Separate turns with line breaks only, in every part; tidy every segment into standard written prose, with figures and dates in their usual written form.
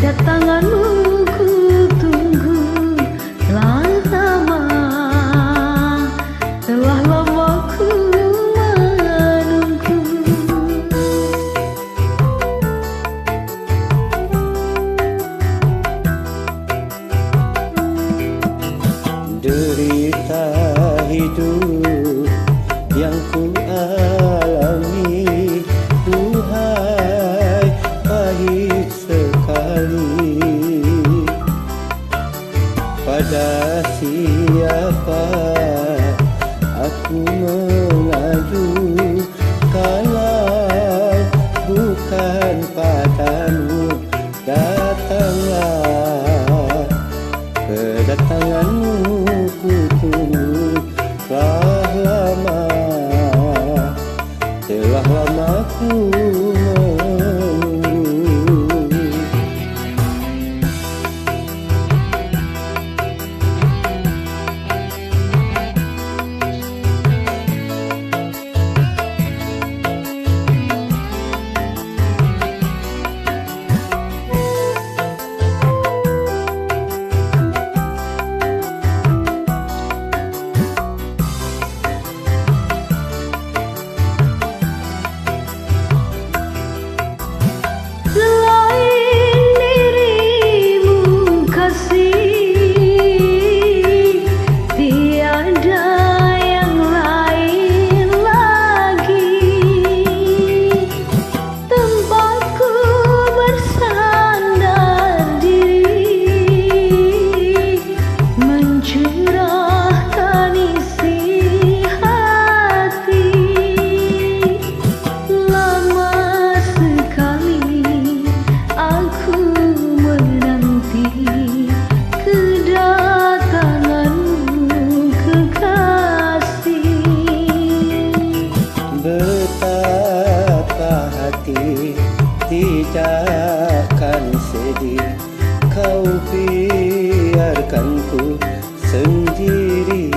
Kedatanganmu ku tunggu lama, telah lama ku menunggu.
Derita hidup yang ku alami, duhai pahit sekali. Pada siapa aku mengadu kalau bukan padamu? Datanglah, kedatanganmu ku tunggu telah lama, telah lama ku menunggu. Betapa hati tidakkan sedih, kau biarkan ku sendiri.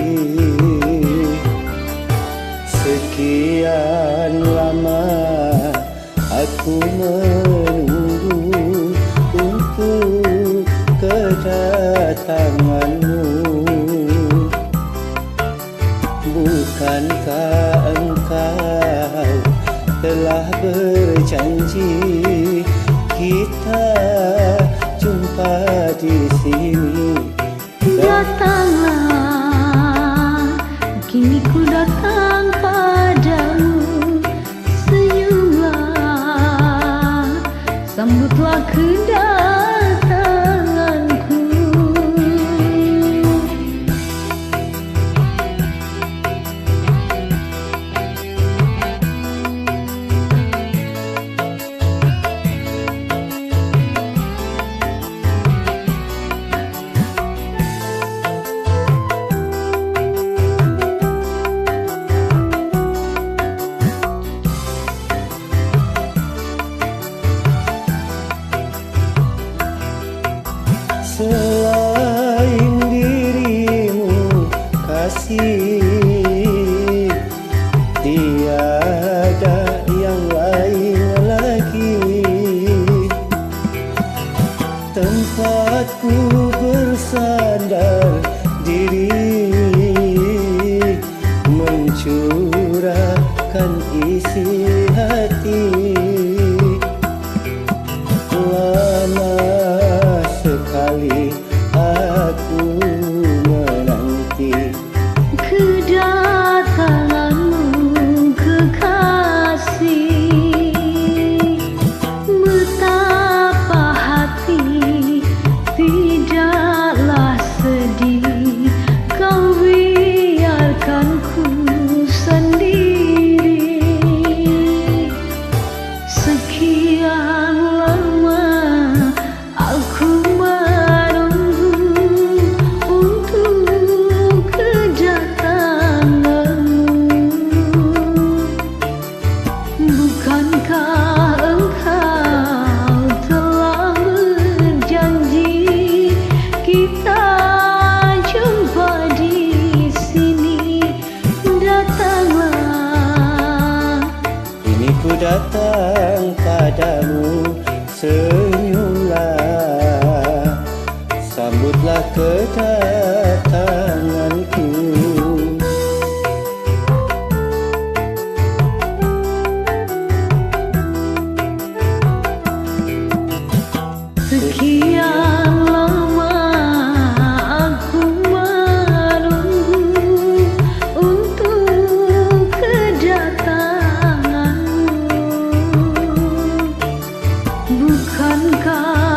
Sekian lama aku menunggu untuk kedatanganmu. Bukankah engkau telah berjanji kita jumpa di sini?
Datanglah, kini ku datang padamu. Senyumlah, sambutlah kedatanganku.
Selain dirimu kasih, tiada yang lain lagi. Tempatku bersandar diri, mencurahkan isi hati. Lama sekali aku menanti
kedatanganmu, kekasih. Betapa hati tidak
kedatanganku.
Sekian lama aku menunggu untuk kedatanganmu. Bukankah